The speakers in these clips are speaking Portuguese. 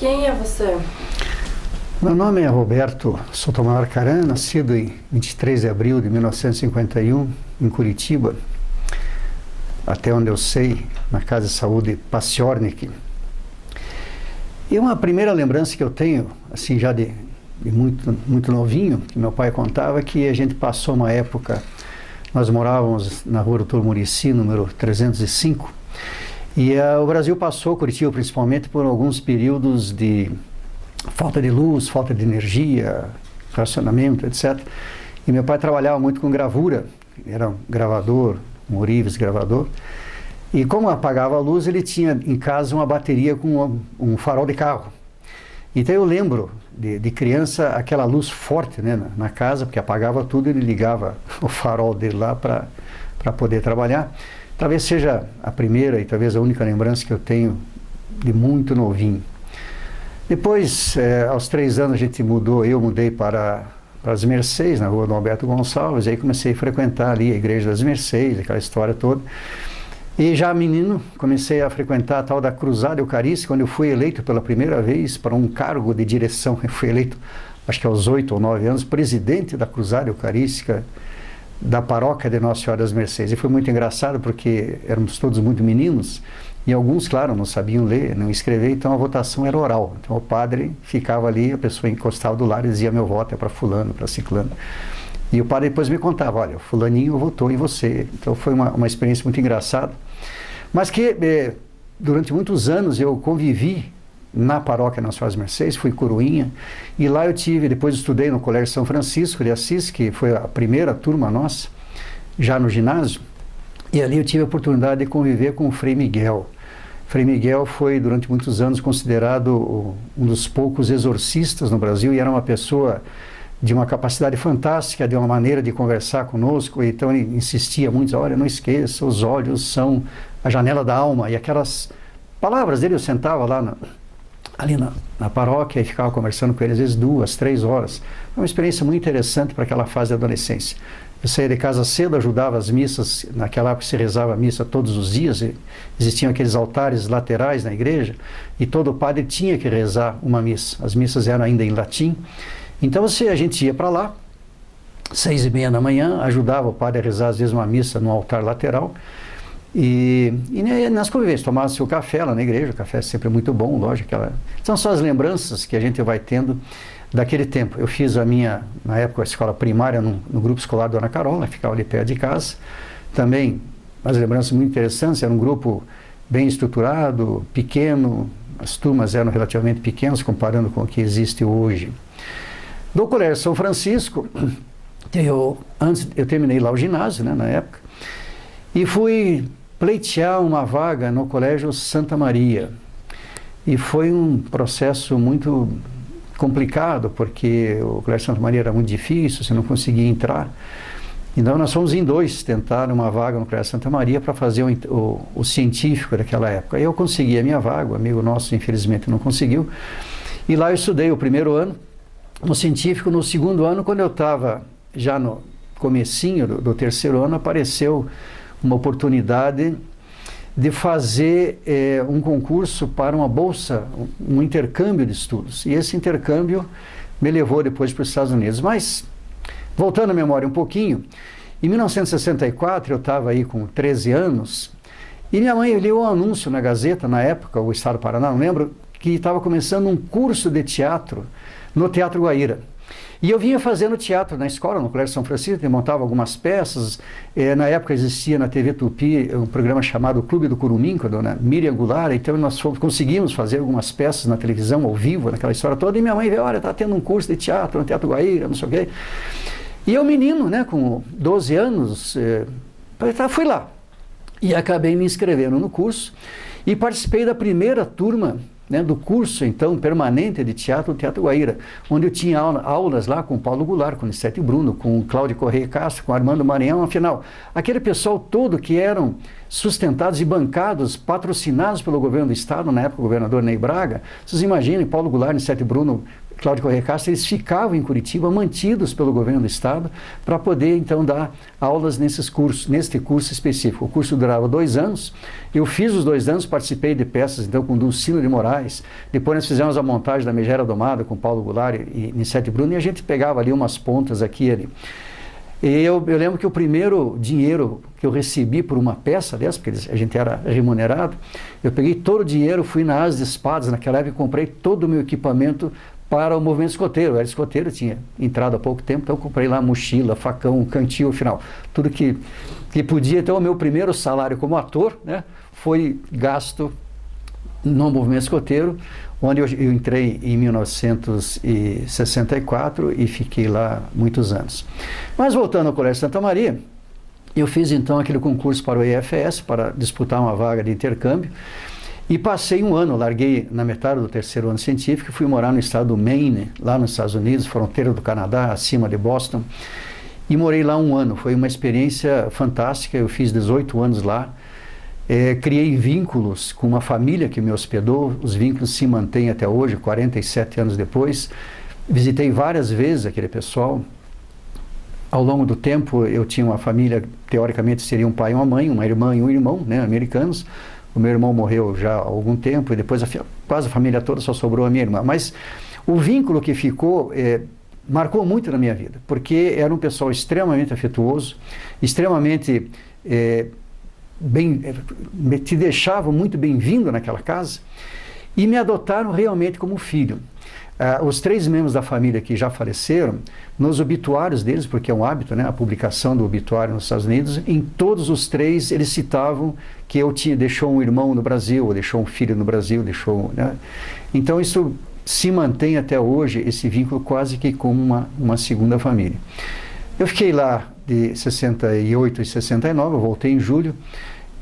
Quem é você? Meu nome é Roberto Sotomayor Caran, nascido em 23 de abril de 1951, em Curitiba, até onde eu sei, na Casa de Saúde Paciornik. E uma primeira lembrança que eu tenho, assim, já de muito novinho, que meu pai contava, que a gente passou uma época, nós morávamos na rua Doutor Muricy, número 305, e o Brasil passou, Curitiba principalmente, por alguns períodos de falta de luz, falta de energia, racionamento, etc. E meu pai trabalhava muito com gravura, era um gravador, um ourives gravador, e como apagava a luz, ele tinha em casa uma bateria com um farol de carro. Então eu lembro de criança aquela luz forte, né, na casa, porque apagava tudo, ele ligava o farol dele lá para poder trabalhar. Talvez seja a primeira e talvez a única lembrança que eu tenho de muito novinho. Depois, aos 3 anos, a gente eu mudei para as Mercês, na rua do Alberto Gonçalves, e aí comecei a frequentar ali a Igreja das Mercês, aquela história toda. E já menino, comecei a frequentar a tal da Cruzada Eucarística, quando eu fui eleito pela primeira vez para um cargo de direção. Eu fui eleito, acho que aos 8 ou 9 anos, presidente da Cruzada Eucarística da paróquia de Nossa Senhora das Mercês. E foi muito engraçado porque éramos todos muito meninos, e alguns, claro, não sabiam ler, não escrever, então a votação era oral. Então o padre ficava ali, a pessoa encostava do lado e dizia: meu voto é para fulano, para ciclano. E o padre depois me contava: olha, o fulaninho votou em você. Então foi uma experiência muito engraçada. Mas que durante muitos anos eu convivi na paróquia Nossa Senhora das Mercês, fui coroinha, e lá eu depois estudei no Colégio São Francisco de Assis, que foi a primeira turma nossa, já no ginásio, e ali eu tive a oportunidade de conviver com o Frei Miguel. Frei Miguel foi durante muitos anos considerado um dos poucos exorcistas no Brasil, e era uma pessoa de uma capacidade fantástica, de uma maneira de conversar conosco. Então ele insistia muito: olha, não esqueça, os olhos são a janela da alma, e aquelas palavras dele. Eu sentava lá ali na paróquia e ficava conversando com ele às vezes 2, 3 horas. Foi uma experiência muito interessante para aquela fase da adolescência. Eu saía de casa cedo, ajudava as missas. Naquela época se rezava a missa todos os dias, existiam aqueles altares laterais na igreja, e todo padre tinha que rezar uma missa. As missas eram ainda em latim. Então a gente ia para lá, 6h30 da manhã, ajudava o padre a rezar às vezes uma missa no altar lateral, e nas convivências, tomava seu café lá na igreja. O café é sempre muito bom, lógico. São só as lembranças que a gente vai tendo daquele tempo. Eu fiz na época, a escola primária no grupo escolar Dona Carola, ficava ali perto de casa. Também, umas lembranças muito interessantes, era um grupo bem estruturado, pequeno, as turmas eram relativamente pequenas comparando com o que existe hoje. Do Colégio São Francisco, eu terminei lá o ginásio, né, na época, e fui pleitear uma vaga no Colégio Santa Maria. E foi um processo muito complicado, porque o Colégio Santa Maria era muito difícil, você não conseguia entrar. Então nós fomos em 2 tentar uma vaga no Colégio Santa Maria para fazer o científico daquela época. Aí eu consegui a minha vaga, o amigo nosso infelizmente não conseguiu. E lá eu estudei o primeiro ano no científico. No segundo ano, quando eu estava já no comecinho do terceiro ano, apareceu uma oportunidade de fazer um concurso para uma bolsa, um intercâmbio de estudos. E esse intercâmbio me levou depois para os Estados Unidos. Mas, voltando à memória um pouquinho, em 1964, eu estava aí com 13 anos, e minha mãe leu um anúncio na Gazeta, na época, o Estado do Paraná, não lembro, que estava começando um curso de teatro no Teatro Guaíra. E eu vinha fazendo teatro na escola, no Colégio São Francisco, montava algumas peças. Na época existia na TV Tupi um programa chamado Clube do Curumim, com a dona Miriam Goulart. Então nós conseguimos fazer algumas peças na televisão, ao vivo, naquela história toda. E minha mãe veio: olha, está tendo um curso de teatro no Teatro Guaíra, não sei o quê. E eu, menino, né, com 12 anos, fui lá. E acabei me inscrevendo no curso e participei da primeira turma, né, do curso, então, permanente de teatro, no Teatro Guaíra, onde eu tinha aulas lá com Paulo Goulart, com Nicete Bruno, com Cláudio Correia Castro, com Armando Maranhão. Afinal, aquele pessoal todo que eram sustentados e bancados, patrocinados pelo governo do Estado, na época o governador Ney Braga. Vocês imaginem, Paulo Goulart, Nicete Bruno, Cláudio Corrêa Castro, eles ficavam em Curitiba, mantidos pelo governo do estado, para poder então dar aulas nesses cursos, neste curso específico. O curso durava 2 anos, eu fiz os 2 anos, participei de peças então com Dulcino de Moraes, depois nós fizemos a montagem da Megera Domada com Paulo Goulart e Nissete Bruno, e a gente pegava ali umas pontas aqui e ali. E eu lembro que o primeiro dinheiro que eu recebi por uma peça dessa, porque a gente era remunerado, eu peguei todo o dinheiro, fui na Asa de Espadas naquela época e comprei todo o meu equipamento para o movimento escoteiro. Eu era escoteiro, tinha entrado há pouco tempo, então eu comprei lá mochila, facão, cantil, afinal, tudo que podia. Então o meu primeiro salário como ator, né, foi gasto no movimento escoteiro, onde eu entrei em 1964 e fiquei lá muitos anos. Mas voltando ao Colégio Santa Maria, eu fiz então aquele concurso para o IFS, para disputar uma vaga de intercâmbio, e passei 1 ano, larguei na metade do 3º ano científico e fui morar no estado do Maine, lá nos Estados Unidos, fronteira do Canadá, acima de Boston, e morei lá 1 ano. Foi uma experiência fantástica, eu fiz 18 anos lá, criei vínculos com uma família que me hospedou, os vínculos se mantêm até hoje, 47 anos depois. Visitei várias vezes aquele pessoal. Ao longo do tempo eu tinha uma família, teoricamente seria um pai e uma mãe, uma irmã e um irmão, né, americanos. O meu irmão morreu já há algum tempo e depois quase a família toda, só sobrou a minha irmã. Mas o vínculo que ficou marcou muito na minha vida, porque era um pessoal extremamente afetuoso, extremamente te deixavam muito bem-vindo naquela casa e me adotaram realmente como filho. Os 3 membros da família que já faleceram, nos obituários deles, porque é um hábito, né, a publicação do obituário nos Estados Unidos, em todos os 3 eles citavam que deixou um irmão no Brasil, ou deixou um filho no Brasil, né? Então isso se mantém até hoje, esse vínculo quase que como uma segunda família. Eu fiquei lá de 68 e 69, eu voltei em julho,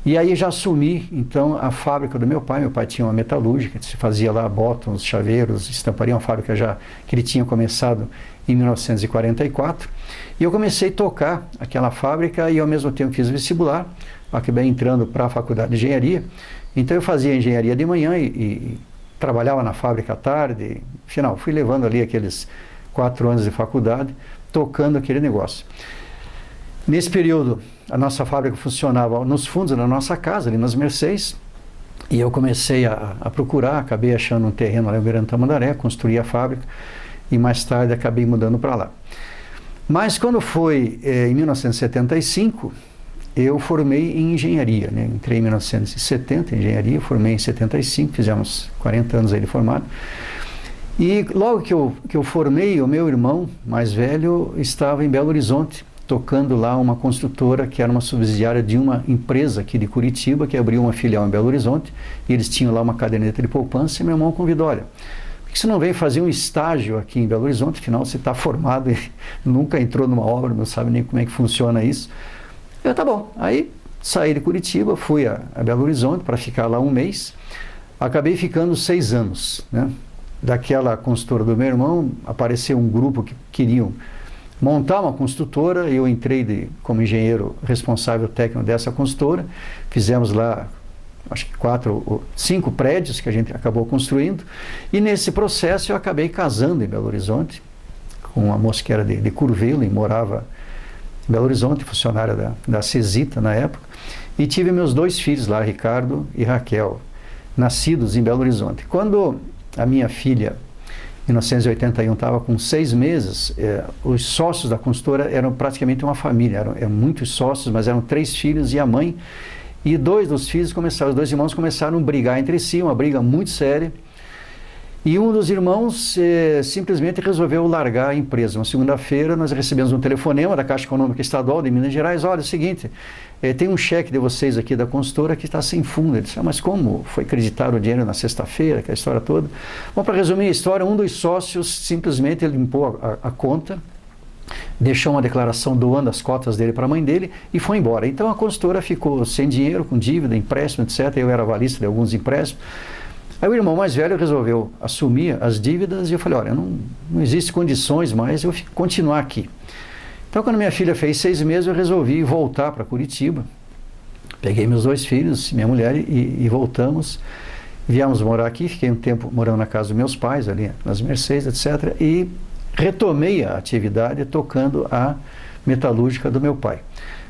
e aí já assumi, então, a fábrica do meu pai. Meu pai tinha uma metalúrgica, se fazia lá botões, chaveiros, estamparia, uma fábrica que ele tinha começado em 1944. E eu comecei a tocar aquela fábrica e, ao mesmo tempo, fiz vestibular, acabei entrando para a faculdade de engenharia. Então, eu fazia engenharia de manhã e trabalhava na fábrica à tarde. Afinal, fui levando ali aqueles 4 anos de faculdade, tocando aquele negócio. Nesse período, a nossa fábrica funcionava nos fundos da nossa casa, ali nas Mercês, e eu comecei a procurar, acabei achando um terreno lá em Beirante Tamandaré, construí a fábrica, e mais tarde acabei mudando para lá. Mas quando foi em 1975, eu formei em engenharia, né? Entrei em 1970 em engenharia, formei em 75, fizemos 40 anos aí de formado. E logo que eu formei, o meu irmão mais velho estava em Belo Horizonte, tocando lá uma construtora que era uma subsidiária de uma empresa aqui de Curitiba, que abriu uma filial em Belo Horizonte, e eles tinham lá uma caderneta de poupança, e meu irmão convidou: olha, por que você não vem fazer um estágio aqui em Belo Horizonte? Afinal, você está formado e nunca entrou numa obra, não sabe nem como é que funciona isso. Eu, tá bom. Aí saí de Curitiba, fui a Belo Horizonte para ficar lá 1 mês, acabei ficando 6 anos, né? Daquela construtora do meu irmão, apareceu um grupo que queriam montar uma construtora, eu entrei como engenheiro responsável técnico dessa construtora, fizemos lá, acho que 4 ou 5 prédios que a gente acabou construindo, e nesse processo eu acabei casando em Belo Horizonte, com uma moça que era de Curvelo e morava em Belo Horizonte, funcionária da Cesita na época, e tive meus 2 filhos lá, Ricardo e Raquel, nascidos em Belo Horizonte. Quando a minha filha, em 1981, estava com 6 meses, os sócios da construtora eram praticamente uma família, eram muitos sócios, mas eram 3 filhos e a mãe, e 2 dos filhos os 2 irmãos começaram a brigar entre si, uma briga muito séria, e um dos irmãos simplesmente resolveu largar a empresa. Uma segunda-feira nós recebemos um telefonema da Caixa Econômica Estadual de Minas Gerais: olha, é o seguinte, tem um cheque de vocês aqui da consultora que está sem fundo. Ele disse: mas como? Foi acreditado o dinheiro na sexta-feira, aquela história toda. Bom, para resumir a história, um dos sócios simplesmente limpou a conta, deixou uma declaração doando as cotas dele para a mãe dele e foi embora. Então a consultora ficou sem dinheiro, com dívida, empréstimo, etc. Eu era avalista de alguns empréstimos. Aí o irmão mais velho resolveu assumir as dívidas e eu falei: olha, não existe condições mais eu continuar aqui. Então, quando minha filha fez 6 meses, eu resolvi voltar para Curitiba. Peguei meus 2 filhos, minha mulher, e voltamos. Viemos morar aqui, fiquei um tempo morando na casa dos meus pais, ali nas Mercedes, etc. E retomei a atividade tocando a metalúrgica do meu pai.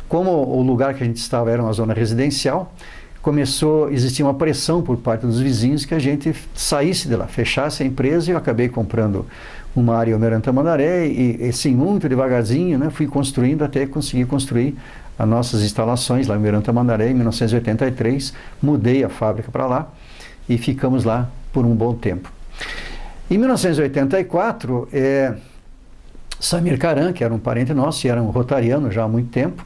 Como o lugar que a gente estava era uma zona residencial, começou a existir uma pressão por parte dos vizinhos que a gente saísse de lá, fechasse a empresa, e eu acabei comprando uma área em Almirante Tamandaré e assim, muito devagarzinho, né, fui construindo até conseguir construir as nossas instalações lá em Almirante Tamandaré em 1983, mudei a fábrica para lá e ficamos lá por um bom tempo. Em 1984, Samir Karan, que era um parente nosso e era um rotariano já há muito tempo,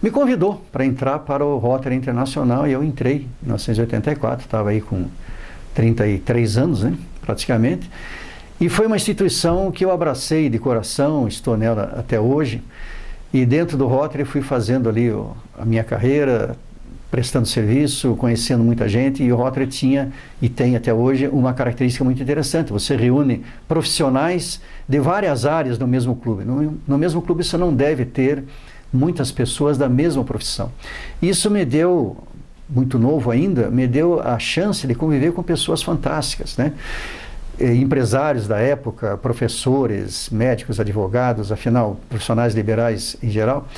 me convidou para entrar para o Rotary Internacional, e eu entrei em 1984, estava aí com 33 anos, né, praticamente, e foi uma instituição que eu abracei de coração, estou nela até hoje, e dentro do Rotary fui fazendo ali a minha carreira, prestando serviço, conhecendo muita gente, e o Rotary tinha e tem até hoje uma característica muito interessante: você reúne profissionais de várias áreas no mesmo clube. No mesmo clube você não deve ter muitas pessoas da mesma profissão. Isso me deu, muito novo ainda, me deu a chance de conviver com pessoas fantásticas, né? Empresários da época, professores, médicos, advogados, afinal, profissionais liberais em geral.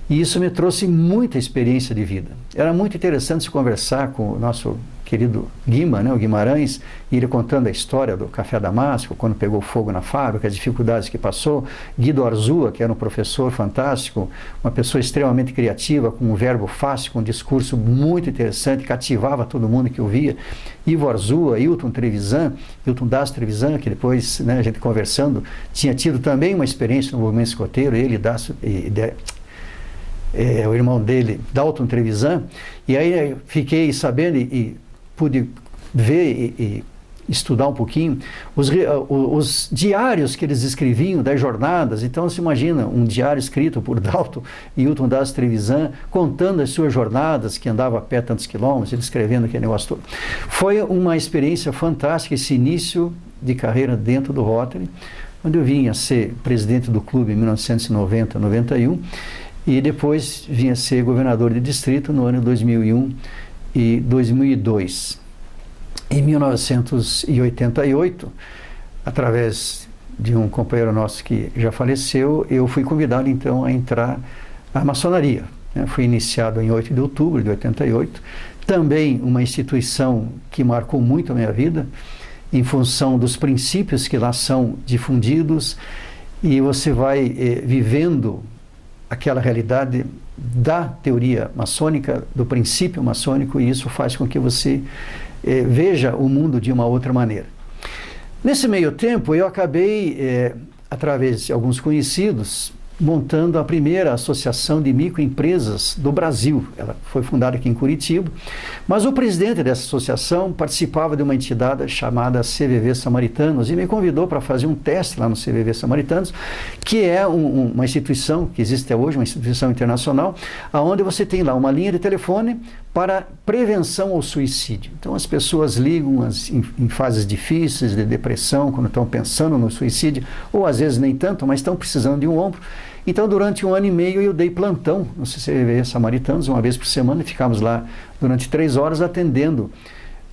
E isso me trouxe muita experiência de vida. Era muito interessante se conversar com o nosso querido Guima, né, o Guimarães, e ele contando a história do Café Damasco, quando pegou fogo na fábrica, as dificuldades que passou. Guido Arzua, que era um professor fantástico, uma pessoa extremamente criativa, com um verbo fácil, com um discurso muito interessante, cativava todo mundo que ouvia. Ivo Arzua, Hilton Das Trevisan, que depois, né, a gente conversando, tinha tido também uma experiência no movimento escoteiro, ele o irmão dele, Dalton Trevisan, e aí eu fiquei sabendo e pude ver e estudar um pouquinho os diários que eles escreviam das jornadas. Então se imagina um diário escrito por Dalton e Hilton Das Trevisan, contando as suas jornadas, que andava a pé tantos quilômetros, ele escrevendo aquele negócio todo. Foi uma experiência fantástica esse início de carreira dentro do Rotary, onde eu vim a ser presidente do clube em 1990-91, e depois vim a ser governador de distrito no ano 2001 e 2002. Em 1988, através de um companheiro nosso que já faleceu, eu fui convidado então a entrar na maçonaria. Fui iniciado em 8 de outubro de 88, também uma instituição que marcou muito a minha vida, em função dos princípios que lá são difundidos, e você vai vivendo aquela realidade da teoria maçônica, do princípio maçônico, e isso faz com que você veja o mundo de uma outra maneira. Nesse meio tempo, eu acabei, através de alguns conhecidos, montando a primeira associação de microempresas do Brasil. Ela foi fundada aqui em Curitiba, mas o presidente dessa associação participava de uma entidade chamada CVV Samaritanos e me convidou para fazer um teste lá no CVV Samaritanos, que é uma instituição que existe até hoje, uma instituição internacional, onde você tem lá uma linha de telefone para prevenção ao suicídio. Então as pessoas ligam em fases difíceis de depressão, quando estão pensando no suicídio, ou às vezes nem tanto, mas estão precisando de um ombro. Então durante 1 ano e meio eu dei plantão no CVV Samaritanos, uma vez por semana, e ficámos lá durante 3 horas atendendo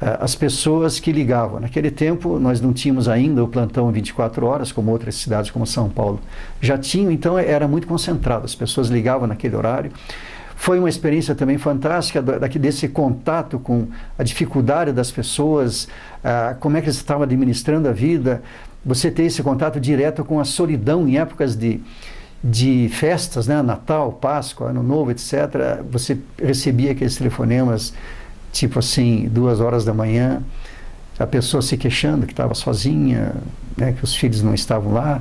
as pessoas que ligavam. Naquele tempo nós não tínhamos ainda o plantão 24 horas, como outras cidades como São Paulo já tinham, então era muito concentrado, as pessoas ligavam naquele horário. Foi uma experiência também fantástica desse contato com a dificuldade das pessoas, como é que eles estavam administrando a vida, você ter esse contato direto com a solidão em épocas de festas, né? Natal, Páscoa, Ano Novo, etc. Você recebia aqueles telefonemas, tipo assim, 2 horas da manhã, a pessoa se queixando que estava sozinha, né? Que os filhos não estavam lá.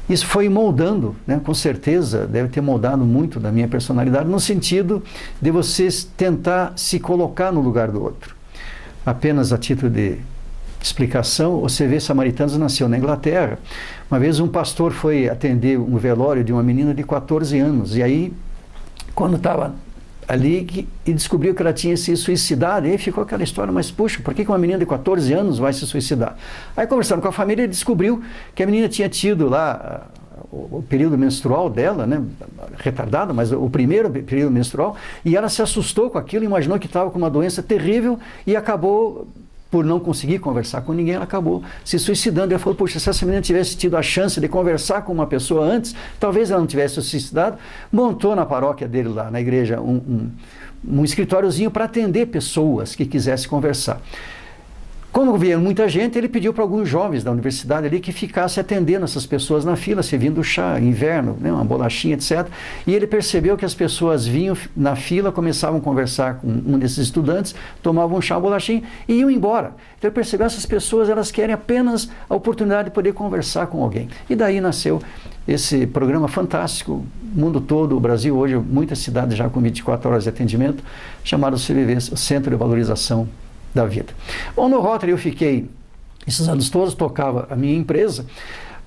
Isso foi moldando, né? Com certeza deve ter moldado muito da minha personalidade, no sentido de você tentar se colocar no lugar do outro. Apenas a título de explicação, o CVV Samaritanos nasceu na Inglaterra. Uma vez um pastor foi atender um velório de uma menina de 14 anos, e aí, quando estava ali, e descobriu que ela tinha se suicidado, e aí ficou aquela história, mas puxa, por que uma menina de 14 anos vai se suicidar? Aí conversando com a família, ele descobriu que a menina tinha tido lá o período menstrual dela, né, retardado, mas o primeiro período menstrual, e ela se assustou com aquilo, imaginou que estava com uma doença terrível e acabou por não conseguir conversar com ninguém, ela acabou se suicidando. Ela falou, poxa, se essa menina tivesse tido a chance de conversar com uma pessoa antes, talvez ela não tivesse se suicidado. Montou na paróquia dele lá, na igreja, um escritóriozinho para atender pessoas que quisessem conversar. Como vieram muita gente, ele pediu para alguns jovens da universidade ali que ficassem atendendo essas pessoas na fila, servindo chá, inverno, né, uma bolachinha, etc. E ele percebeu que as pessoas vinham na fila, começavam a conversar com um desses estudantes, tomavam um chá, uma bolachinha e iam embora. Então ele percebeu que essas pessoas, elas querem apenas a oportunidade de poder conversar com alguém. E daí nasceu esse programa fantástico, mundo todo, o Brasil hoje, muitas cidades já com 24 horas de atendimento, chamado CVV, Centro de Valorização da Vida. Bom, no Rotary eu fiquei, esses anos todos, tocava a minha empresa,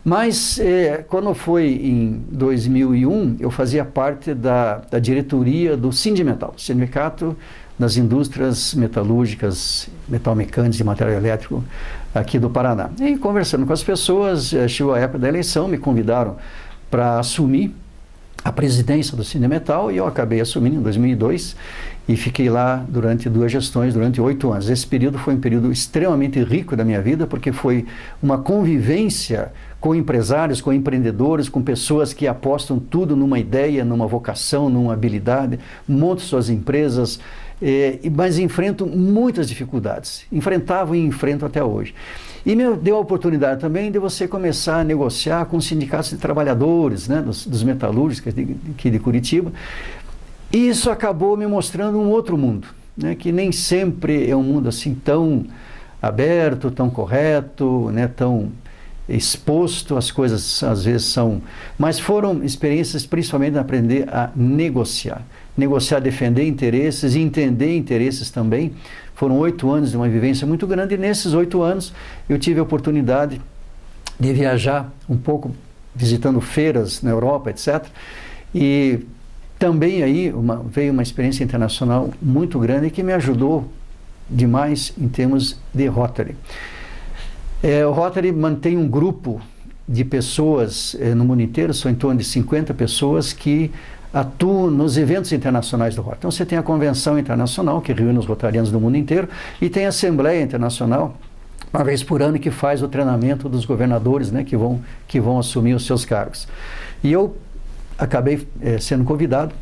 mas quando foi em 2001, eu fazia parte da diretoria do Sindimetal, Sindicato das Indústrias Metalúrgicas, Metalmecânicas e Material Elétrico aqui do Paraná. E conversando com as pessoas, chegou a época da eleição, me convidaram para assumir a presidência do Sindimetal e eu acabei assumindo em 2002 e fiquei lá durante 2 gestões, durante 8 anos. Esse período foi um período extremamente rico da minha vida, porque foi uma convivência com empresários, com empreendedores, com pessoas que apostam tudo numa ideia, numa vocação, numa habilidade, montam suas empresas, mas enfrentam muitas dificuldades. Enfrentavam e enfrentam até hoje. E me deu a oportunidade também de você começar a negociar com os sindicatos de trabalhadores, né, dos metalúrgicos aqui de Curitiba. E isso acabou me mostrando um outro mundo, né, que nem sempre é um mundo assim tão aberto, tão correto, né, tão exposto, as coisas às vezes são... Mas foram experiências principalmente de aprender a negociar. Negociar, defender interesses e entender interesses também. Foram 8 anos de uma vivência muito grande e nesses 8 anos eu tive a oportunidade de viajar um pouco, visitando feiras na Europa, etc. E também aí veio uma experiência internacional muito grande que me ajudou demais em termos de Rotary. O Rotary mantém um grupo de pessoas no mundo inteiro, são em torno de 50 pessoas que atuam nos eventos internacionais do Rotary. Então você tem a Convenção Internacional, que reúne os rotarianos do mundo inteiro, e tem a Assembleia Internacional, uma vez por ano, que faz o treinamento dos governadores, né, que vão assumir os seus cargos. E eu acabei sendo convidado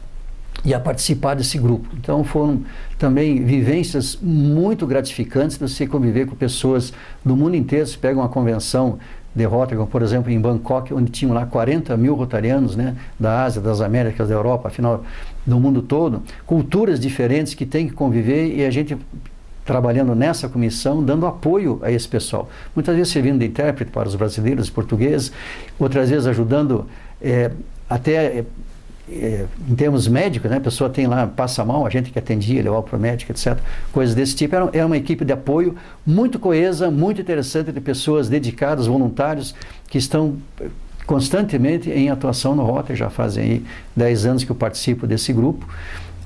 a participar desse grupo. Então foram também vivências muito gratificantes de você conviver com pessoas do mundo inteiro. Você pega uma convenção de Rotary, como, por exemplo, em Bangkok, onde tinham lá 40 mil rotarianos, né, da Ásia, das Américas, da Europa, afinal, do mundo todo, culturas diferentes que tem que conviver e a gente trabalhando nessa comissão, dando apoio a esse pessoal. Muitas vezes servindo de intérprete para os brasileiros e portugueses, outras vezes ajudando até em termos médicos, né? A pessoa tem lá, passa mal, a gente que atendia, levava para o médico, etc. Coisas desse tipo. Era uma equipe de apoio muito coesa, muito interessante, de pessoas dedicadas, voluntários, que estão constantemente em atuação no Rotary. Já fazem aí 10 anos que eu participo desse grupo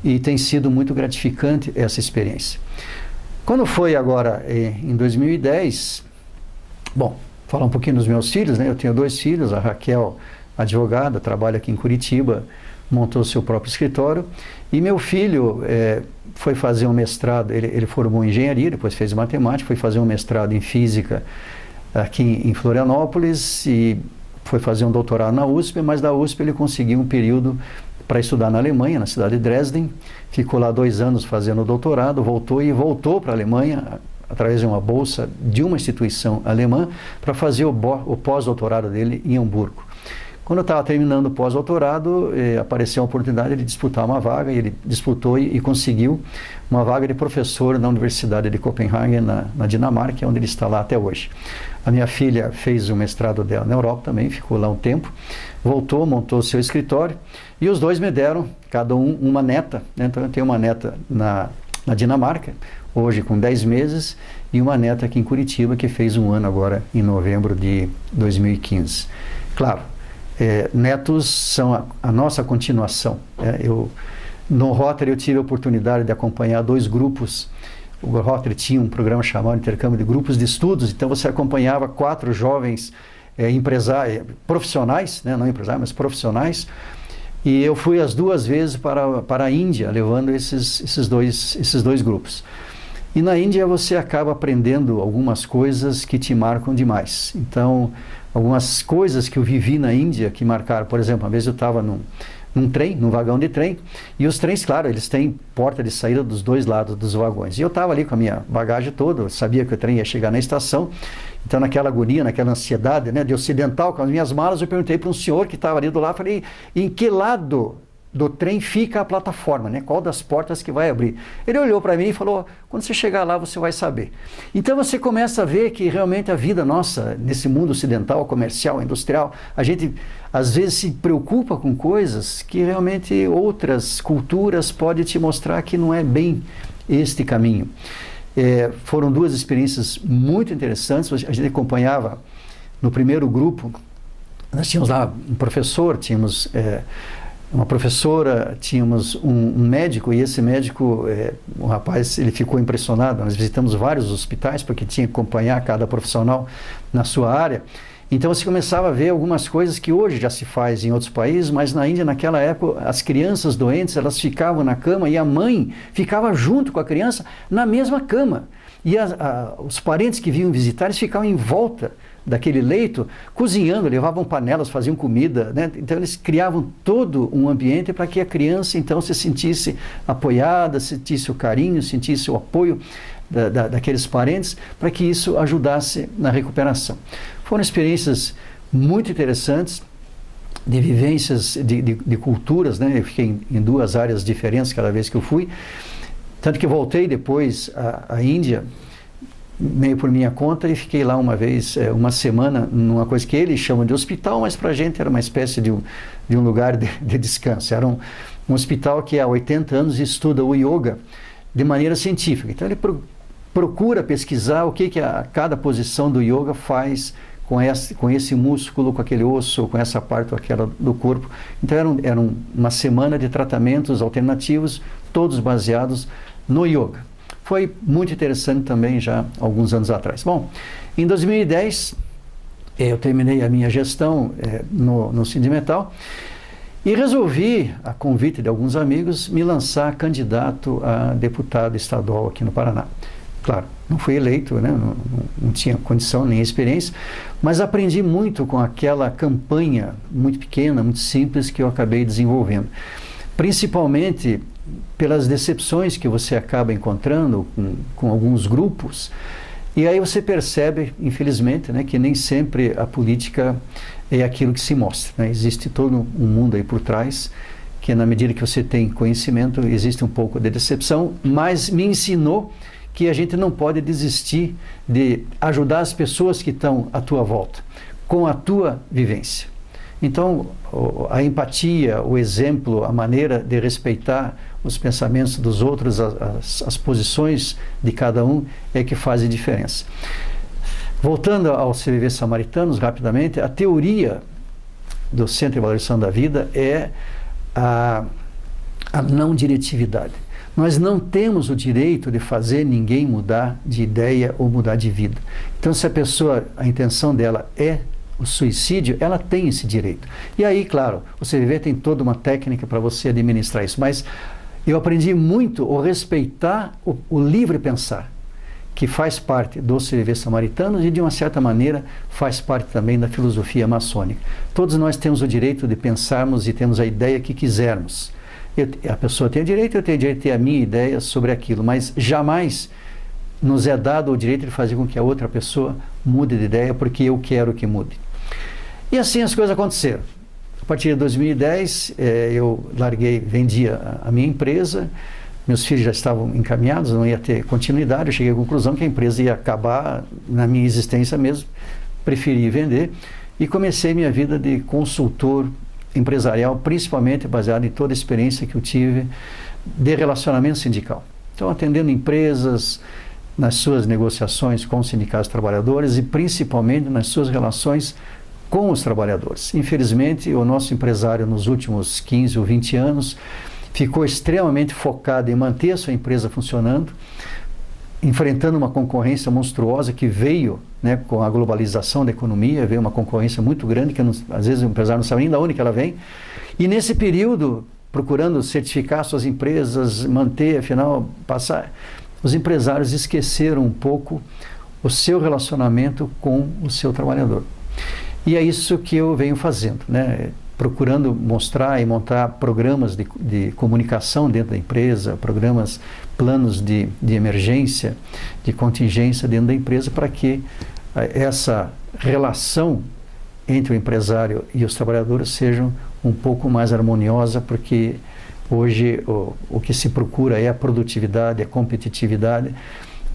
e tem sido muito gratificante essa experiência. Quando foi agora em 2010, bom, falar um pouquinho dos meus filhos, né? Eu tenho 2 filhos, a Raquel, advogada, trabalha aqui em Curitiba, montou seu próprio escritório, e meu filho foi fazer um mestrado, ele formou em engenharia, depois fez matemática, foi fazer um mestrado em física aqui em Florianópolis e foi fazer um doutorado na USP, mas da USP ele conseguiu um período para estudar na Alemanha, na cidade de Dresden, ficou lá 2 anos fazendo o doutorado, voltou para a Alemanha através de uma bolsa de uma instituição alemã para fazer o pós-doutorado dele em Hamburgo. Quando eu estava terminando o pós-doutorado, apareceu a oportunidade de disputar uma vaga, e ele disputou e conseguiu uma vaga de professor na Universidade de Copenhague, na Dinamarca, onde ele está lá até hoje. A minha filha fez o mestrado dela na Europa também, ficou lá um tempo, voltou, montou seu escritório, e os 2 me deram, cada um, uma neta, né? Então eu tenho uma neta na Dinamarca, hoje com 10 meses, e uma neta aqui em Curitiba, que fez 1 ano agora, em novembro de 2015. Claro, netos são a nossa continuação. No Rotary eu tive a oportunidade de acompanhar 2 grupos. O Rotary tinha um programa chamado Intercâmbio de Grupos de Estudos, então você acompanhava 4 jovens profissionais, né, não empresários, mas profissionais, e eu fui as 2 vezes para a Índia, levando esses dois grupos. E na Índia você acaba aprendendo algumas coisas que te marcam demais. Então, algumas coisas que eu vivi na Índia que marcaram, por exemplo, uma vez eu estava num trem, num vagão de trem, e os trens, claro, eles têm porta de saída dos dois lados dos vagões. E eu estava ali com a minha bagagem toda, eu sabia que o trem ia chegar na estação, então naquela agonia, naquela ansiedade, né, de ocidental, com as minhas malas, eu perguntei para um senhor que estava ali do lado, falei, em que lado do trem fica a plataforma, né? Qual das portas que vai abrir? Ele olhou para mim e falou, quando você chegar lá você vai saber. Então você começa a ver que realmente a vida nossa, nesse mundo ocidental, comercial, industrial, a gente às vezes se preocupa com coisas que realmente outras culturas podem te mostrar que não é bem este caminho. Foram duas experiências muito interessantes, a gente acompanhava no primeiro grupo, nós tínhamos lá um professor, tínhamos uma professora, tínhamos um médico, e esse médico, o rapaz, ele ficou impressionado. Nós visitamos vários hospitais, porque tinha que acompanhar cada profissional na sua área. Então você começava a ver algumas coisas que hoje já se faz em outros países, mas na Índia, naquela época, as crianças doentes, elas ficavam na cama e a mãe ficava junto com a criança na mesma cama. E os parentes que vinham visitar, eles ficavam em volta daquele leito, cozinhando, levavam panelas, faziam comida, né? Então eles criavam todo um ambiente para que a criança então se sentisse apoiada, sentisse o carinho, sentisse o apoio daqueles parentes, para que isso ajudasse na recuperação. Foram experiências muito interessantes, de vivências, de culturas, né? Eu fiquei em duas áreas diferentes cada vez que eu fui, tanto que voltei depois à Índia, meio por minha conta, e fiquei lá uma vez, uma semana, numa coisa que eles chamam de hospital, mas para a gente era uma espécie de um lugar de descanso. Era um hospital que há 80 anos estuda o yoga de maneira científica. Então ele procura pesquisar o que cada posição do yoga faz com esse músculo, com aquele osso, com essa parte ou aquela do corpo. Então era uma semana de tratamentos alternativos, todos baseados no yoga. Foi muito interessante também já alguns anos atrás. Bom, em 2010, eu terminei a minha gestão no Sindimetal e resolvi, a convite de alguns amigos, me lançar candidato a deputado estadual aqui no Paraná. Claro, não fui eleito, né? Não tinha condição nem experiência, mas aprendi muito com aquela campanha muito pequena, muito simples que eu acabei desenvolvendo. Principalmente pelas decepções que você acaba encontrando com alguns grupos, e aí você percebe, infelizmente, né, que nem sempre a política é aquilo que se mostra, né? Existe todo um mundo aí por trás, que na medida que você tem conhecimento, existe um pouco de decepção, mas me ensinou que a gente não pode desistir de ajudar as pessoas que estão à tua volta, com a tua vivência. Então, a empatia, o exemplo, a maneira de respeitar os pensamentos dos outros, as posições de cada um, é que fazem diferença. Voltando ao CVV Samaritanos, rapidamente, a teoria do Centro de Valorização da Vida é a não diretividade. Nós não temos o direito de fazer ninguém mudar de ideia ou mudar de vida. Então, se a pessoa, a intenção dela é o suicídio, ela tem esse direito. E aí, claro, o CVV tem toda uma técnica para você administrar isso, mas eu aprendi muito a respeitar o livre pensar, que faz parte do CVV Samaritanos e, de uma certa maneira, faz parte também da filosofia maçônica. Todos nós temos o direito de pensarmos e temos a ideia que quisermos. A pessoa tem o direito, eu tenho o direito de ter a minha ideia sobre aquilo, mas jamais nos é dado o direito de fazer com que a outra pessoa mude de ideia porque eu quero que mude. E assim as coisas aconteceram. A partir de 2010, eu vendi a minha empresa, meus filhos já estavam encaminhados, não ia ter continuidade, eu cheguei à conclusão que a empresa ia acabar na minha existência mesmo, preferi vender e comecei minha vida de consultor empresarial, principalmente baseado em toda a experiência que eu tive de relacionamento sindical. Então, atendendo empresas nas suas negociações com os sindicatos trabalhadores e principalmente nas suas relações com os trabalhadores. Infelizmente, o nosso empresário nos últimos 15 ou 20 anos ficou extremamente focado em manter a sua empresa funcionando, enfrentando uma concorrência monstruosa que veio, né, com a globalização da economia, veio uma concorrência muito grande, que às vezes o empresário não sabe nem de onde que ela vem, e nesse período, procurando certificar suas empresas, manter, afinal, passar, os empresários esqueceram um pouco o seu relacionamento com o seu trabalhador. E é isso que eu venho fazendo, né? Procurando mostrar e montar programas de comunicação dentro da empresa, planos de emergência, de contingência dentro da empresa, para que essa relação entre o empresário e os trabalhadores seja um pouco mais harmoniosa, porque hoje o que se procura é a produtividade, a competitividade,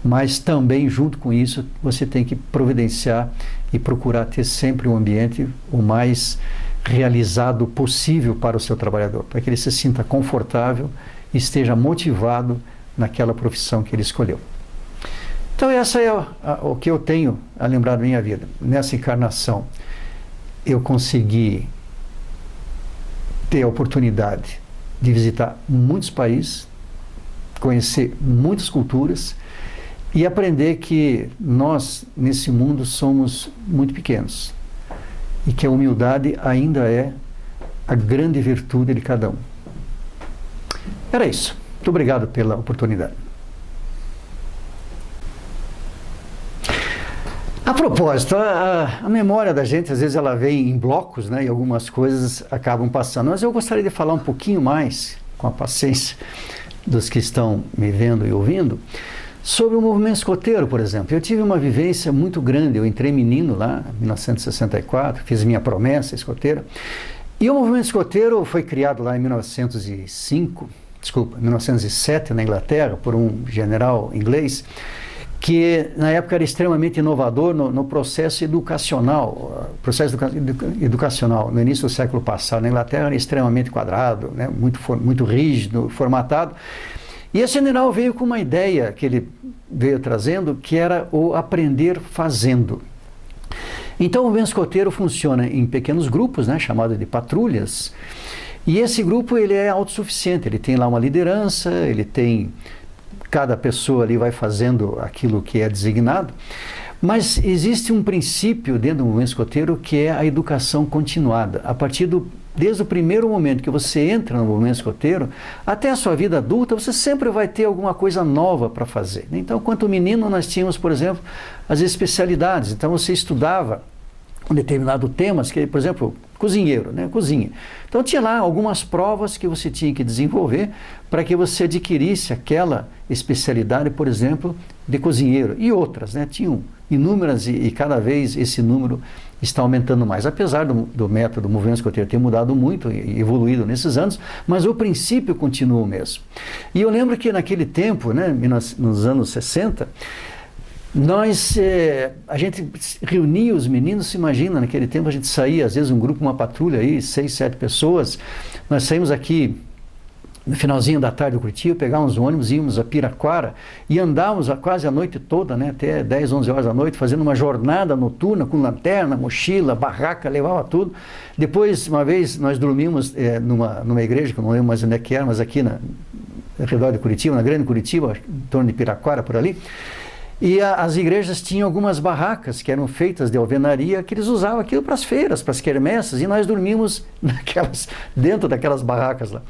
mas também junto com isso você tem que providenciar e procurar ter sempre um ambiente o mais realizado possível para o seu trabalhador, para que ele se sinta confortável e esteja motivado naquela profissão que ele escolheu. Então essa é o que eu tenho a lembrar da minha vida. Nessa encarnação eu consegui ter a oportunidade de visitar muitos países, conhecer muitas culturas e aprender que nós, nesse mundo, somos muito pequenos e que a humildade ainda é a grande virtude de cada um. Era isso. Muito obrigado pela oportunidade. A propósito, a memória da gente, às vezes, ela vem em blocos, né, e algumas coisas acabam passando. Mas eu gostaria de falar um pouquinho mais, com a paciência dos que estão me vendo e ouvindo, sobre o movimento escoteiro, por exemplo. Eu tive uma vivência muito grande. Eu entrei menino lá, em 1964, fiz minha promessa escoteira. E o movimento escoteiro foi criado lá em 1907, na Inglaterra, por um general inglês, que na época era extremamente inovador no processo educacional. Educacional, no início do século passado, na Inglaterra era extremamente quadrado, né, muito rígido, formatado. E esse general veio com uma ideia que ele veio trazendo, que era o aprender fazendo. Então o movimento escoteiro funciona em pequenos grupos, né, chamado de patrulhas, e esse grupo ele é autossuficiente, ele tem lá uma liderança, cada pessoa ali vai fazendo aquilo que é designado, mas existe um princípio dentro do movimento escoteiro que é a educação continuada. Desde o primeiro momento que você entra no movimento escoteiro, até a sua vida adulta, você sempre vai ter alguma coisa nova para fazer. Então, quanto menino, nós tínhamos, por exemplo, as especialidades. Então, você estudava um determinado temas, que, por exemplo, cozinheiro, né? Cozinha. Então, tinha lá algumas provas que você tinha que desenvolver para que você adquirisse aquela especialidade, por exemplo, de cozinheiro. E outras, né? Tinham inúmeras e cada vez esse número está aumentando mais, apesar do método do movimento escoteiro ter mudado muito e evoluído nesses anos, mas o princípio continua o mesmo. E eu lembro que naquele tempo, né, nos anos 60, a gente reunia os meninos, se imagina, naquele tempo a gente saía, às vezes um grupo, uma patrulha aí, 6, 7 pessoas, nós saímos aqui no finalzinho da tarde do Curitiba, pegávamos um ônibus, íamos a Piraquara e andávamos quase a noite toda, né, até 10, 11 horas da noite, fazendo uma jornada noturna com lanterna, mochila, barraca, levava tudo. Depois, uma vez, nós dormimos numa igreja, que eu não lembro mais onde é que era, mas aqui ao redor de Curitiba, na grande Curitiba, em torno de Piraquara, por ali. E as igrejas tinham algumas barracas que eram feitas de alvenaria, que eles usavam aquilo para as feiras, para as quermessas, e nós dormimos dentro daquelas barracas lá.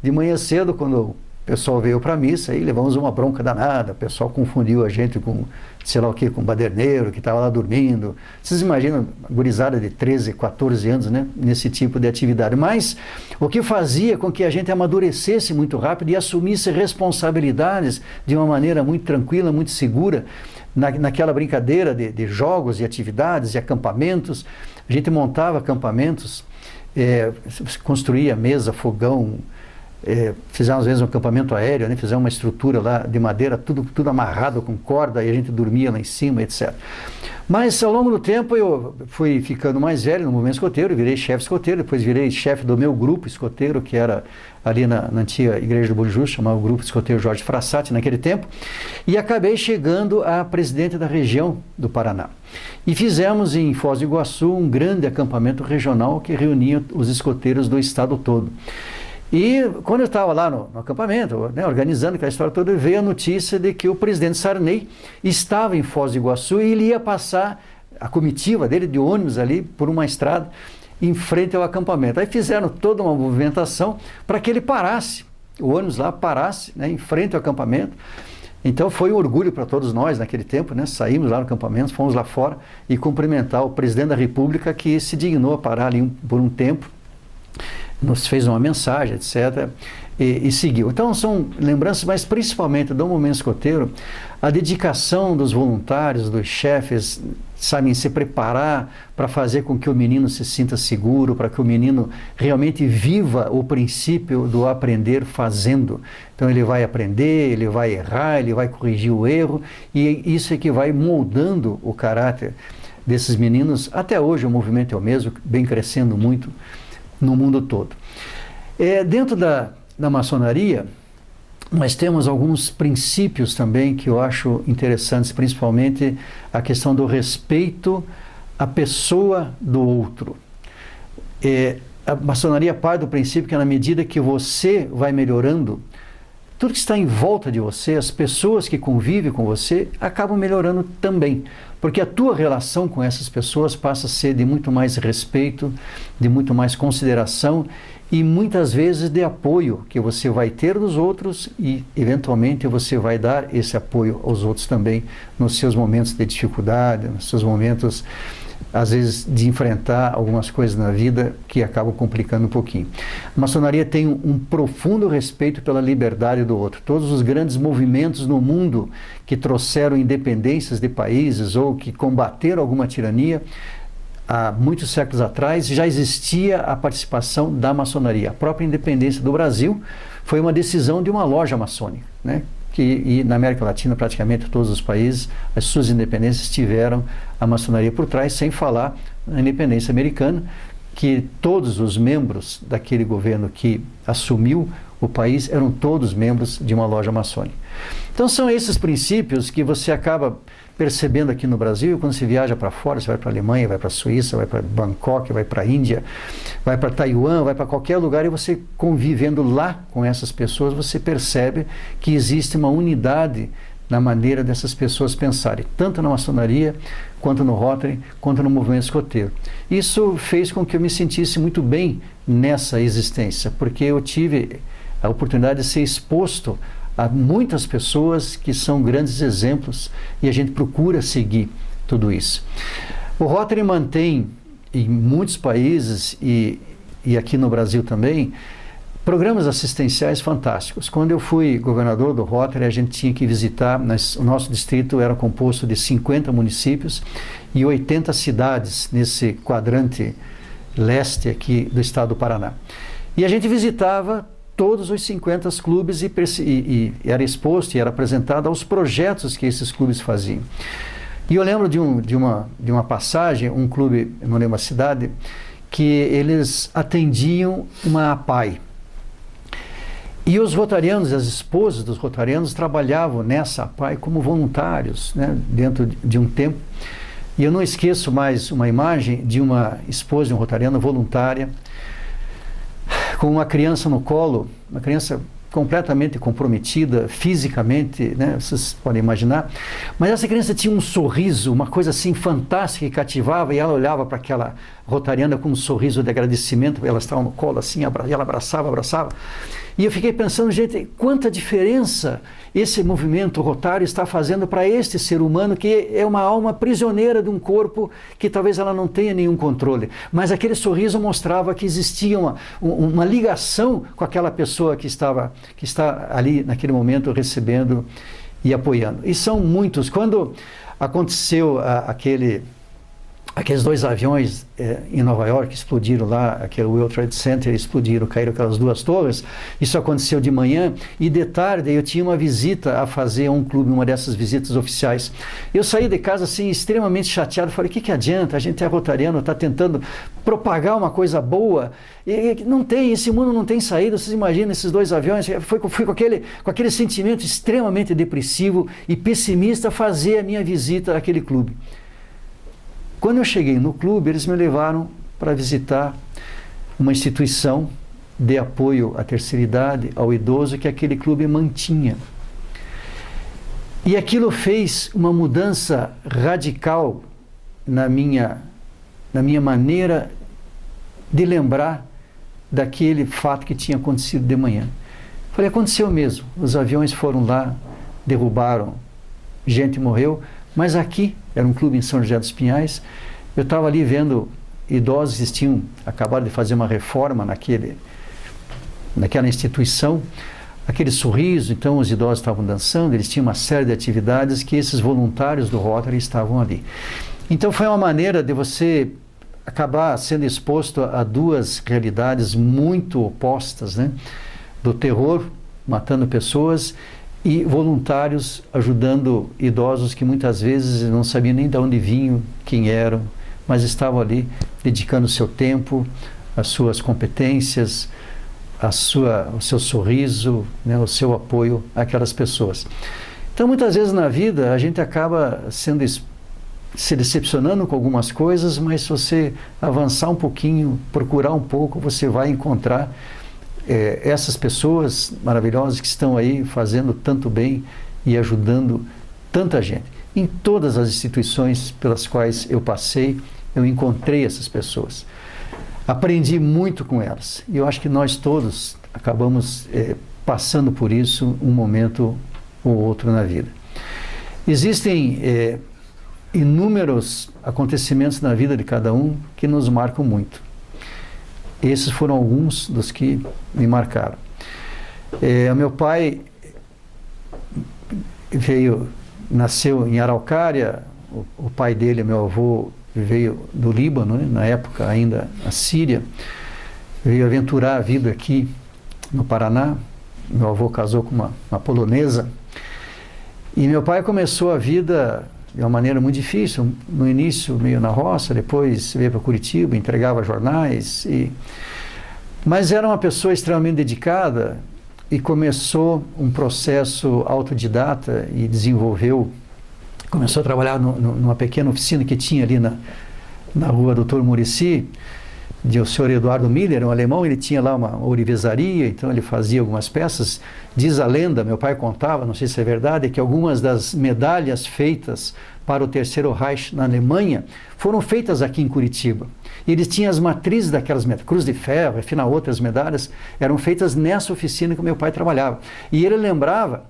De manhã cedo, quando o pessoal veio para a missa, aí levamos uma bronca danada, o pessoal confundiu a gente com, sei lá o que, com baderneiro, que estava lá dormindo. Vocês imaginam, gurizada de 13, 14 anos, né, nesse tipo de atividade. Mas o que fazia com que a gente amadurecesse muito rápido e assumisse responsabilidades de uma maneira muito tranquila, muito segura, naquela brincadeira de jogos e atividades e acampamentos. A gente montava acampamentos, construía mesa, fogão, fizemos às vezes um acampamento aéreo, né? Fizemos uma estrutura lá de madeira, tudo amarrado com corda, e a gente dormia lá em cima, etc. Mas ao longo do tempo eu fui ficando mais velho no movimento escoteiro, virei chefe escoteiro, depois virei chefe do meu grupo escoteiro, que era ali na antiga igreja do Bom Jesus, chamava o Grupo Escoteiro Jorge Frassati naquele tempo, e acabei chegando a presidente da região do Paraná. E fizemos em Foz do Iguaçu um grande acampamento regional que reunia os escoteiros do estado todo. E quando eu estava lá no acampamento, né, organizando aquela história toda, veio a notícia de que o presidente Sarney estava em Foz do Iguaçu e ele ia passar a comitiva dele de ônibus ali por uma estrada em frente ao acampamento. Aí fizeram toda uma movimentação para que ele parasse, o ônibus lá parasse, né, em frente ao acampamento, Então foi um orgulho para todos nós naquele tempo, né? Saímos lá no acampamento, fomos lá fora e cumprimentar o presidente da República, que se dignou a parar ali por um tempo, nos fez uma mensagem, etc., e seguiu. Então são lembranças, mas principalmente do movimento escoteiro, a dedicação dos voluntários, dos chefes, sabem, se preparar para fazer com que o menino se sinta seguro, para que o menino realmente viva o princípio do aprender fazendo. Então ele vai aprender, ele vai errar, ele vai corrigir o erro, e isso é que vai moldando o caráter desses meninos. Até hoje o movimento é o mesmo, vem crescendo muito no mundo todo. Dentro da maçonaria, nós temos alguns princípios também que eu acho interessantes, principalmente a questão do respeito à pessoa do outro. A maçonaria parte do princípio que, na medida que você vai melhorando, tudo que está em volta de você, as pessoas que convivem com você, acabam melhorando também. Porque a tua relação com essas pessoas passa a ser de muito mais respeito, de muito mais consideração e muitas vezes de apoio que você vai ter dos outros e eventualmente você vai dar esse apoio aos outros também nos seus momentos de dificuldade, nos seus momentos, às vezes, de enfrentar algumas coisas na vida que acabam complicando um pouquinho. A maçonaria tem um profundo respeito pela liberdade do outro. Todos os grandes movimentos no mundo que trouxeram independências de países ou que combateram alguma tirania, há muitos séculos atrás já existia a participação da maçonaria. A própria independência do Brasil foi uma decisão de uma loja maçônica, né? E na América Latina, praticamente todos os países, as suas independências tiveram a maçonaria por trás, sem falar na independência americana, que todos os membros daquele governo que assumiu o país eram todos membros de uma loja maçônica. Então são esses princípios que você acaba percebendo aqui no Brasil, quando você viaja para fora, você vai para a Alemanha, vai para a Suíça, vai para Bangkok, vai para a Índia, vai para Taiwan, vai para qualquer lugar, e você convivendo lá com essas pessoas, você percebe que existe uma unidade na maneira dessas pessoas pensarem, tanto na maçonaria, quanto no Rotary, quanto no movimento escoteiro. Isso fez com que eu me sentisse muito bem nessa existência, porque eu tive a oportunidade de ser exposto a muitas pessoas que são grandes exemplos e a gente procura seguir tudo isso. O Rotary mantém em muitos países e aqui no Brasil também programas assistenciais fantásticos. Quando eu fui governador do Rotary, a gente tinha que visitar, o nosso distrito era composto de 50 municípios e 80 cidades nesse quadrante leste aqui do estado do Paraná. E a gente visitava todos os 50 clubes e era exposto e era apresentado aos projetos que esses clubes faziam. E eu lembro de uma passagem, um clube, não lembro a cidade, que eles atendiam uma APAE. E os rotarianos, as esposas dos rotarianos trabalhavam nessa APAE como voluntários, né, dentro de um tempo. E eu não esqueço mais uma imagem de uma esposa de um rotariano voluntária, com uma criança no colo, uma criança completamente comprometida fisicamente, né? Vocês podem imaginar, mas essa criança tinha um sorriso, uma coisa assim fantástica que cativava, e ela olhava para aquela rotariana com um sorriso de agradecimento, ela estava no colo assim, e ela abraçava, e eu fiquei pensando, gente, quanta diferença esse movimento rotário está fazendo para este ser humano que é uma alma prisioneira de um corpo que talvez ela não tenha nenhum controle, mas aquele sorriso mostrava que existia uma ligação com aquela pessoa que está ali naquele momento recebendo e apoiando. E são muitos. Quando aconteceu aqueles dois aviões em Nova York, explodiram lá, aquele World Trade Center, caíram aquelas duas torres, isso aconteceu de manhã, e de tarde eu tinha uma visita a fazer a um clube, uma dessas visitas oficiais. Eu saí de casa assim, extremamente chateado, falei, o que adianta, a gente é rotariano, está tentando propagar uma coisa boa, e não tem, esse mundo não tem saída, vocês imaginam esses dois aviões, fui com aquele sentimento extremamente depressivo e pessimista fazer a minha visita àquele clube. Quando eu cheguei no clube, eles me levaram para visitar uma instituição de apoio à terceira idade, ao idoso, que aquele clube mantinha. E aquilo fez uma mudança radical na minha maneira de lembrar daquele fato que tinha acontecido de manhã. Falei, aconteceu mesmo, os aviões foram lá, derrubaram, gente morreu, mas aqui, era um clube em São José dos Pinhais, eu estava ali vendo idosos que tinham acabado de fazer uma reforma naquela instituição, aquele sorriso, então os idosos estavam dançando, eles tinham uma série de atividades que esses voluntários do Rotary estavam ali. Então foi uma maneira de você acabar sendo exposto a duas realidades muito opostas, né? Do terror, matando pessoas, e voluntários ajudando idosos que muitas vezes não sabiam nem de onde vinham, quem eram, mas estavam ali dedicando o seu tempo, as suas competências, o seu sorriso, né, o seu apoio àquelas pessoas. Então, muitas vezes na vida, a gente acaba se decepcionando com algumas coisas, mas se você avançar um pouquinho, procurar um pouco, você vai encontrar essas pessoas maravilhosas que estão aí fazendo tanto bem e ajudando tanta gente. Em todas as instituições pelas quais eu passei, eu encontrei essas pessoas. Aprendi muito com elas. E eu acho que nós todos acabamos passando por isso um momento ou outro na vida. Existem inúmeros acontecimentos na vida de cada um que nos marcam muito. Esses foram alguns dos que me marcaram. Meu pai nasceu em Araucária, o pai dele, meu avô, veio do Líbano, né, na época ainda a Síria, veio aventurar a vida aqui no Paraná. Meu avô casou com uma polonesa, e meu pai começou a vida de uma maneira muito difícil, no início meio na roça, depois veio para Curitiba, entregava jornais, mas era uma pessoa extremamente dedicada e começou um processo autodidata e começou a trabalhar numa pequena oficina que tinha ali na rua Doutor Muricy, de o senhor Eduardo Miller, um alemão. Ele tinha lá uma ourivesaria, então ele fazia algumas peças. Diz a lenda, meu pai contava, não sei se é verdade, que algumas das medalhas feitas para o Terceiro Reich na Alemanha foram feitas aqui em Curitiba. E eles tinham as matrizes daquelas medalhas, Cruz de Ferro, afinal outras medalhas, eram feitas nessa oficina que meu pai trabalhava. E ele lembrava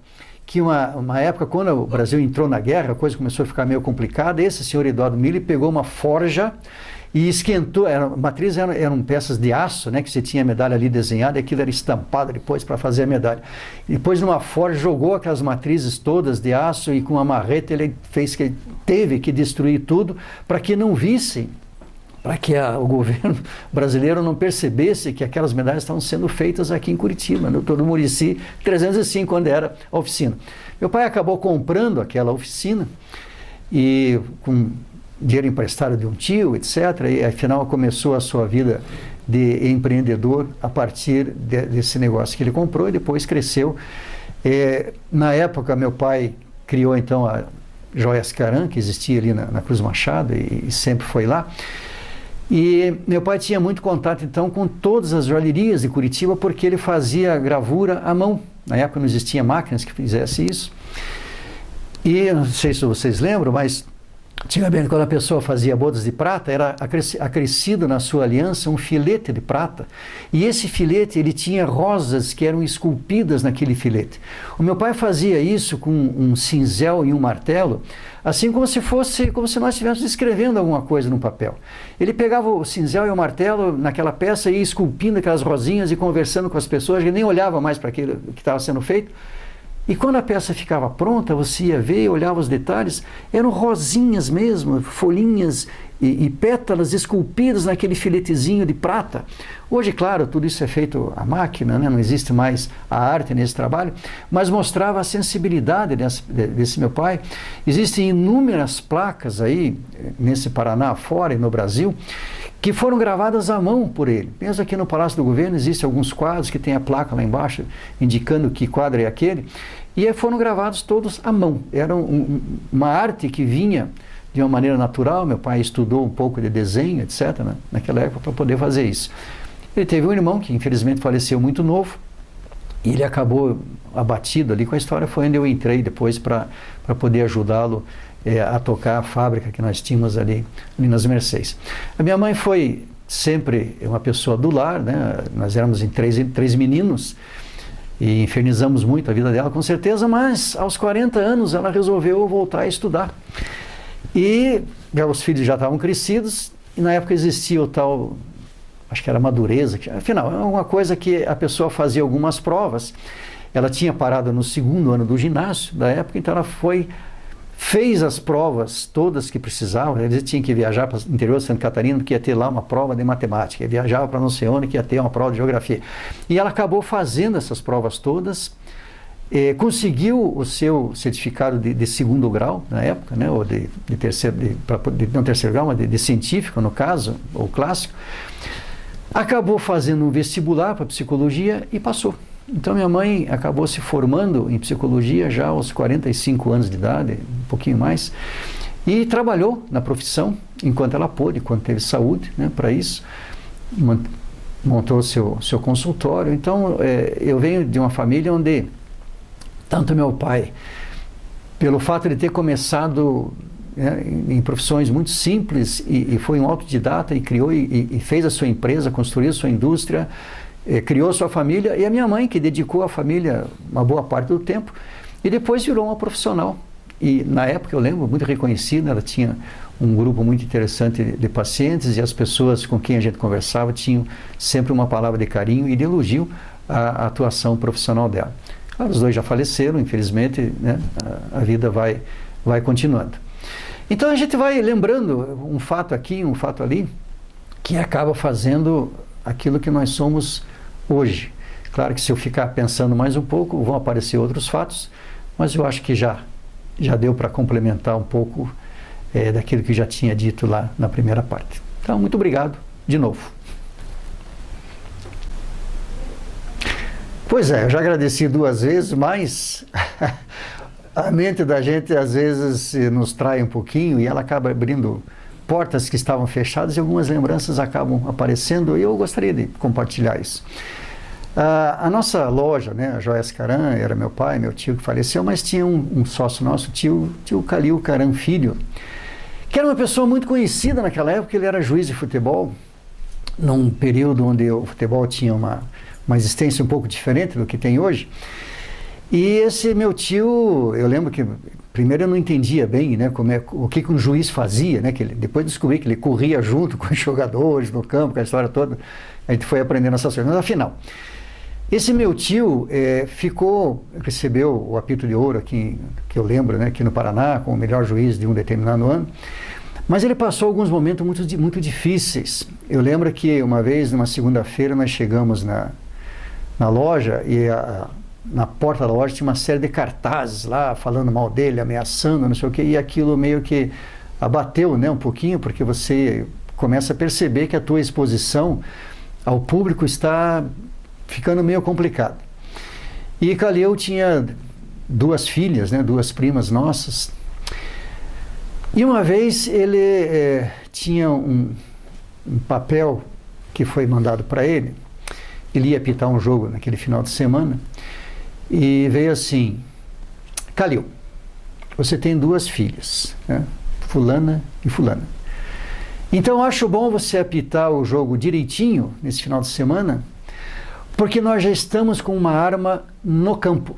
que uma época, quando o Brasil entrou na guerra, a coisa começou a ficar meio complicada, esse senhor Eduardo Miller pegou uma forja e esquentou, matrizes eram peças de aço, né, que você tinha a medalha ali desenhada, e aquilo era estampado depois para fazer a medalha. E depois, numa forja, jogou aquelas matrizes todas de aço, e com uma marreta ele teve que destruir tudo para que não vissem, para que o governo brasileiro não percebesse que aquelas medalhas estavam sendo feitas aqui em Curitiba, no Doutor Muricy 305, onde era a oficina. Meu pai acabou comprando aquela oficina, e com dinheiro emprestado de um tio, etc. E afinal começou a sua vida de empreendedor a partir desse negócio que ele comprou, e depois cresceu. Na época, meu pai criou então a Joias Caran, que existia ali na Cruz Machado, e sempre foi lá. E meu pai tinha muito contato então com todas as joalherias de Curitiba, porque ele fazia gravura à mão. Na época não existia máquinas que fizessem isso. E não sei se vocês lembram, mas antigamente, quando a pessoa fazia bodas de prata, era acrescido na sua aliança um filete de prata. E esse filete, ele tinha rosas que eram esculpidas naquele filete. O meu pai fazia isso com um cinzel e um martelo, assim como se nós estivéssemos escrevendo alguma coisa no papel. Ele pegava o cinzel e o martelo naquela peça e ia esculpindo aquelas rosinhas e conversando com as pessoas, ele nem olhava mais para aquilo que estava sendo feito. E quando a peça ficava pronta, você ia ver, olhava os detalhes, eram rosinhas mesmo, folhinhas e pétalas esculpidas naquele filetezinho de prata. Hoje, claro, tudo isso é feito à máquina, né? Não existe mais a arte nesse trabalho, mas mostrava a sensibilidade desse meu pai. Existem inúmeras placas aí, nesse Paraná afora e no Brasil, que foram gravadas à mão por ele. Mesmo aqui no Palácio do Governo existem alguns quadros que tem a placa lá embaixo indicando que quadro é aquele, e foram gravados todos à mão. Era uma arte que vinha de uma maneira natural. Meu pai estudou um pouco de desenho, etc., né, naquela época, para poder fazer isso. Ele teve um irmão que infelizmente faleceu muito novo, e ele acabou abatido ali com a história. Foi onde eu entrei depois para poder ajudá-lo a tocar a fábrica que nós tínhamos ali nas Mercês. A minha mãe foi sempre uma pessoa do lar, né? Nós éramos em três meninos, e infernizamos muito a vida dela, com certeza, mas aos 40 anos ela resolveu voltar a estudar. E os filhos já estavam crescidos, e na época existia o tal, acho que era madureza, afinal, é uma coisa que a pessoa fazia algumas provas. Ela tinha parado no 2º ano do ginásio da época, então ela fez as provas todas que precisava. Eles tinham que viajar para o interior de Santa Catarina, que ia ter lá uma prova de matemática, viajava para não sei onde, que ia ter uma prova de geografia. E ela acabou fazendo essas provas todas, conseguiu o seu certificado de 2º grau, na época, né, ou de terceiro, não terceiro grau, mas de científico, no caso, ou clássico. Acabou fazendo um vestibular para psicologia e passou. Então minha mãe acabou se formando em psicologia já aos 45 anos de idade, um pouquinho mais, e trabalhou na profissão enquanto ela pôde, enquanto teve saúde, né, para isso, montou seu consultório. Então eu venho de uma família onde tanto meu pai, pelo fato de ter começado em profissões muito simples e foi um autodidata e criou e fez a sua empresa, construiu a sua indústria, criou sua família, e a minha mãe, que dedicou a família uma boa parte do tempo, e depois virou uma profissional. E na época, eu lembro, muito reconhecida, ela tinha um grupo muito interessante de pacientes, e as pessoas com quem a gente conversava tinham sempre uma palavra de carinho e de elogio à atuação profissional dela. Claro, os dois já faleceram, infelizmente, né, a vida vai continuando. Então a gente vai lembrando um fato aqui, um fato ali, que acaba fazendo aquilo que nós somos hoje. Claro que se eu ficar pensando mais um pouco, vão aparecer outros fatos, mas eu acho que já deu para complementar um pouco daquilo que já tinha dito lá na primeira parte. Então, muito obrigado de novo. Pois é, eu já agradeci 2 vezes, mas a mente da gente às vezes nos trai um pouquinho e ela acaba abrindo portas que estavam fechadas e algumas lembranças acabam aparecendo, e eu gostaria de compartilhar isso. A nossa loja, né, a Joias Caran, era meu pai, meu tio que faleceu, mas tinha um sócio nosso, tio Calil Caran Filho, que era uma pessoa muito conhecida naquela época. Ele era juiz de futebol, num período onde o futebol tinha uma existência um pouco diferente do que tem hoje. E esse meu tio, eu lembro que primeiro eu não entendia bem, né, o que um juiz fazia, né, depois descobri que ele corria junto com os jogadores no campo, com a história toda, a gente foi aprendendo essas coisas. Mas afinal, esse meu tio recebeu o apito de ouro aqui, que eu lembro, né, aqui no Paraná, como o melhor juiz de um determinado ano, mas ele passou alguns momentos muito difíceis. Eu lembro que uma vez, numa segunda-feira, nós chegamos na loja e na porta da loja tinha uma série de cartazes lá, falando mal dele, ameaçando, não sei o quê, e aquilo meio que abateu, né, um pouquinho, porque você começa a perceber que a tua exposição ao público está ficando meio complicada. E Calil tinha 2 filhas, né, 2 primas nossas, e uma vez ele tinha um papel que foi mandado para ele. Ele ia apitar um jogo naquele final de semana, e veio assim: Calil, você tem 2 filhas, né? Fulana e fulana. Então acho bom você apitar o jogo direitinho nesse final de semana, porque nós já estamos com uma arma no campo.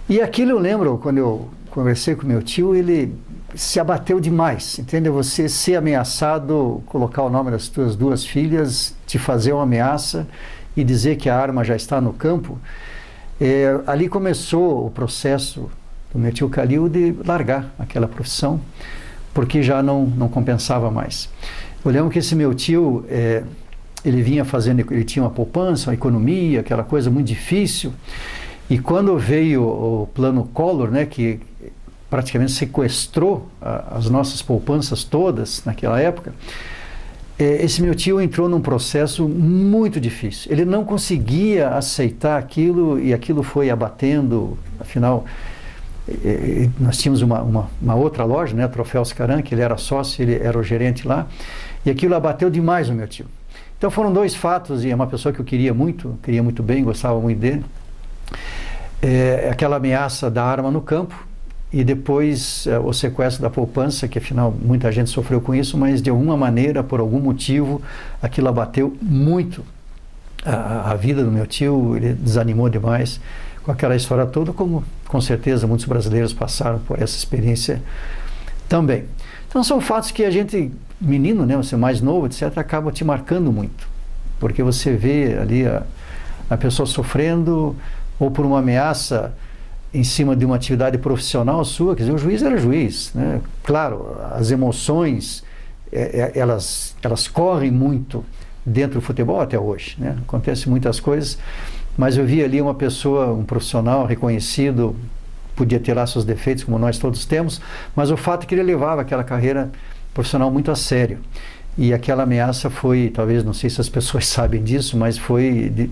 E aquilo eu lembro, quando eu conversei com meu tio, ele se abateu demais, entendeu? Você ser ameaçado, colocar o nome das tuas 2 filhas, te fazer uma ameaça e dizer que a arma já está no campo. Ali começou o processo do meu tio Calil de largar aquela profissão, porque já não compensava mais. Eu lembro que esse meu tio, ele vinha fazendo, ele tinha uma poupança, uma economia, aquela coisa muito difícil, e quando veio o plano Collor, né, que praticamente sequestrou as nossas poupanças todas naquela época, esse meu tio entrou num processo muito difícil. Ele não conseguia aceitar aquilo, e aquilo foi abatendo. Afinal, nós tínhamos uma outra loja, né, a Troféus Caran, que ele era sócio, ele era o gerente lá, e aquilo abateu demais o meu tio. Então foram 2 fatos, e é uma pessoa que eu queria muito bem, gostava muito dele. Aquela ameaça da arma no campo, e depois o sequestro da poupança, que afinal muita gente sofreu com isso, mas de alguma maneira, por algum motivo, aquilo abateu muito a vida do meu tio, ele desanimou demais com aquela história toda, como com certeza muitos brasileiros passaram por essa experiência também. Então são fatos que a gente, menino, né, você mais novo, etc., acaba te marcando muito, porque você vê ali a pessoa sofrendo, ou por uma ameaça em cima de uma atividade profissional sua. Quer dizer, o juiz era juiz, né? Claro, as emoções, elas correm muito dentro do futebol até hoje, né? Acontecem muitas coisas, mas eu vi ali uma pessoa, um profissional reconhecido, podia ter lá seus defeitos, como nós todos temos, mas o fato é que ele levava aquela carreira profissional muito a sério. E aquela ameaça foi, talvez, não sei se as pessoas sabem disso, mas foi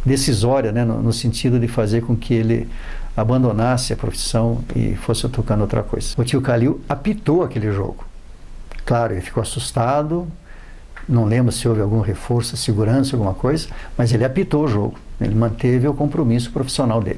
decisória, né, no sentido de fazer com que ele abandonasse a profissão e fosse tocando outra coisa. O tio Calil apitou aquele jogo. Claro, ele ficou assustado, não lembro se houve algum reforço, segurança, alguma coisa, mas ele apitou o jogo. Ele manteve o compromisso profissional dele.